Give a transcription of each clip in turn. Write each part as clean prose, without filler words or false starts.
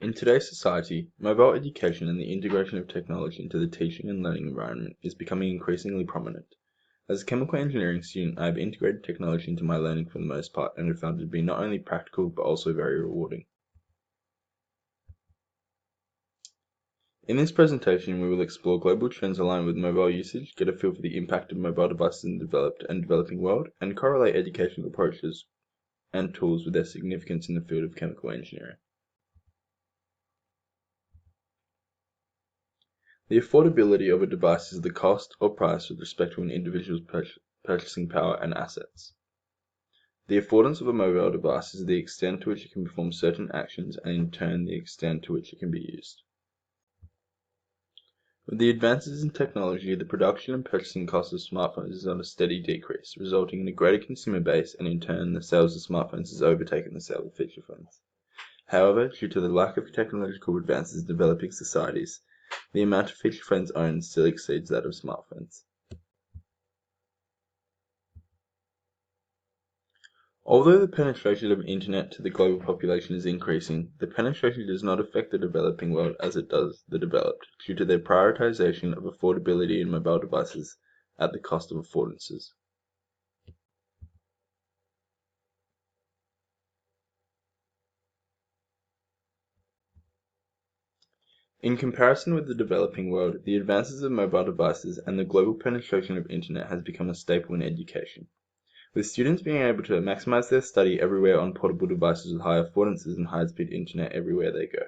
In today's society, mobile education and the integration of technology into the teaching and learning environment is becoming increasingly prominent. As a chemical engineering student, I have integrated technology into my learning for the most part and have found it to be not only practical but also very rewarding. In this presentation, we will explore global trends aligned with mobile usage, get a feel for the impact of mobile devices in the developed and developing world, and correlate educational approaches and tools with their significance in the field of chemical engineering. The affordability of a device is the cost or price with respect to an individual's purchasing power and assets. The affordance of a mobile device is the extent to which it can perform certain actions and in turn the extent to which it can be used. With the advances in technology, the production and purchasing cost of smartphones is on a steady decrease, resulting in a greater consumer base and in turn the sales of smartphones has overtaken the sale of feature phones. However, due to the lack of technological advances in developing societies, the amount of feature phones owned still exceeds that of smartphones. Although the penetration of internet to the global population is increasing, the penetration does not affect the developing world as it does the developed, due to their prioritization of affordability in mobile devices at the cost of affordances. In comparison with the developing world, the advances of mobile devices and the global penetration of internet has become a staple in education, with students being able to maximize their study everywhere on portable devices with high affordances and high-speed internet everywhere they go.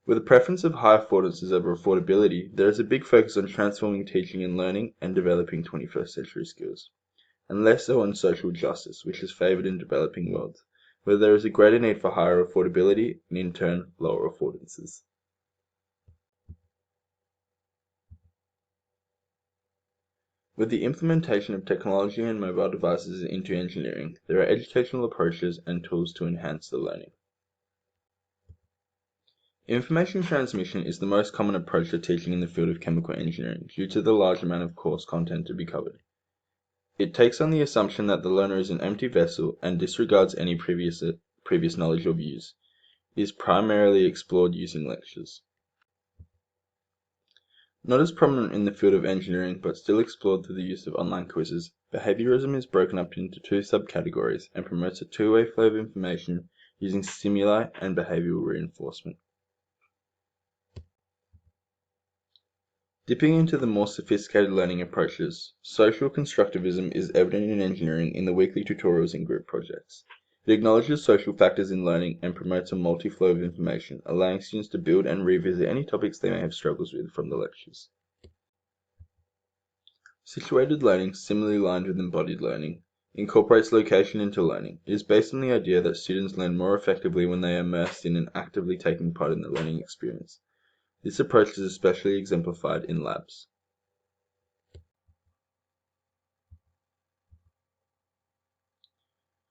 With a preference of high affordances over affordability, there is a big focus on transforming teaching and learning and developing 21st century skills, and less so on social justice, which is favored in developing worlds, where there is a greater need for higher affordability and in turn lower affordances. With the implementation of technology and mobile devices into engineering, there are educational approaches and tools to enhance the learning. Information transmission is the most common approach to teaching in the field of chemical engineering due to the large amount of course content to be covered. It takes on the assumption that the learner is an empty vessel and disregards any previous knowledge or views. It is primarily explored using lectures. Not as prominent in the field of engineering, but still explored through the use of online quizzes, behaviorism is broken up into two subcategories and promotes a two-way flow of information using stimuli and behavioral reinforcement. Dipping into the more sophisticated learning approaches, social constructivism is evident in engineering in the weekly tutorials and group projects. It acknowledges social factors in learning and promotes a multi-flow of information, allowing students to build and revisit any topics they may have struggles with from the lectures. Situated learning, similarly aligned with embodied learning, incorporates location into learning. It is based on the idea that students learn more effectively when they are immersed in and actively taking part in the learning experience. This approach is especially exemplified in labs.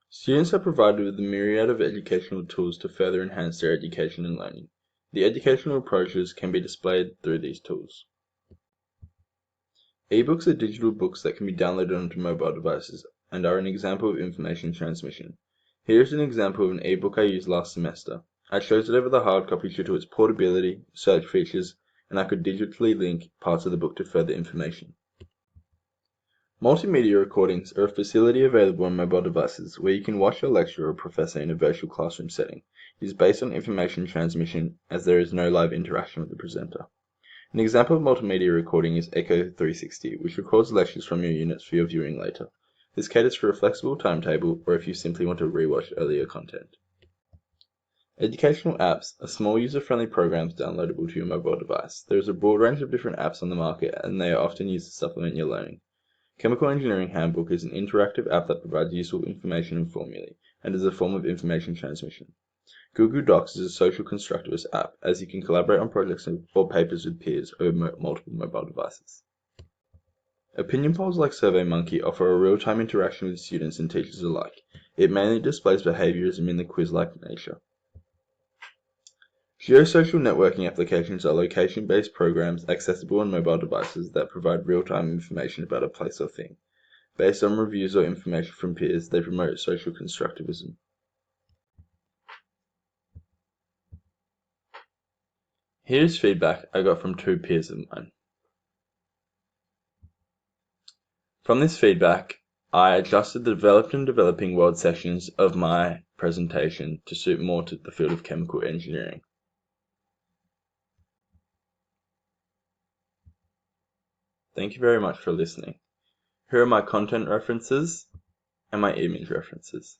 Students are provided with a myriad of educational tools to further enhance their education and learning. The educational approaches can be displayed through these tools. Ebooks are digital books that can be downloaded onto mobile devices and are an example of information transmission. Here is an example of an ebook I used last semester. I chose it over the hard copy due to its portability, search features, and I could digitally link parts of the book to further information. Multimedia recordings are a facility available on mobile devices where you can watch a lecture or a professor in a virtual classroom setting. It is based on information transmission as there is no live interaction with the presenter. An example of multimedia recording is Echo 360, which records lectures from your units for your viewing later. This caters for a flexible timetable or if you simply want to rewatch earlier content. Educational apps are small user-friendly programs downloadable to your mobile device. There is a broad range of different apps on the market and they are often used to supplement your learning. Chemical Engineering Handbook is an interactive app that provides useful information and formulae, and is a form of information transmission. Google Docs is a social constructivist app, as you can collaborate on projects or papers with peers over multiple mobile devices. Opinion polls like SurveyMonkey offer a real-time interaction with students and teachers alike. It mainly displays behaviorism in the quiz-like nature. Geosocial networking applications are location-based programs accessible on mobile devices that provide real-time information about a place or thing. Based on reviews or information from peers, they promote social constructivism. Here's feedback I got from 2 peers of mine. From this feedback, I adjusted the developed and developing world sections of my presentation to suit more to the field of chemical engineering. Thank you very much for listening. Here are my content references and my image references.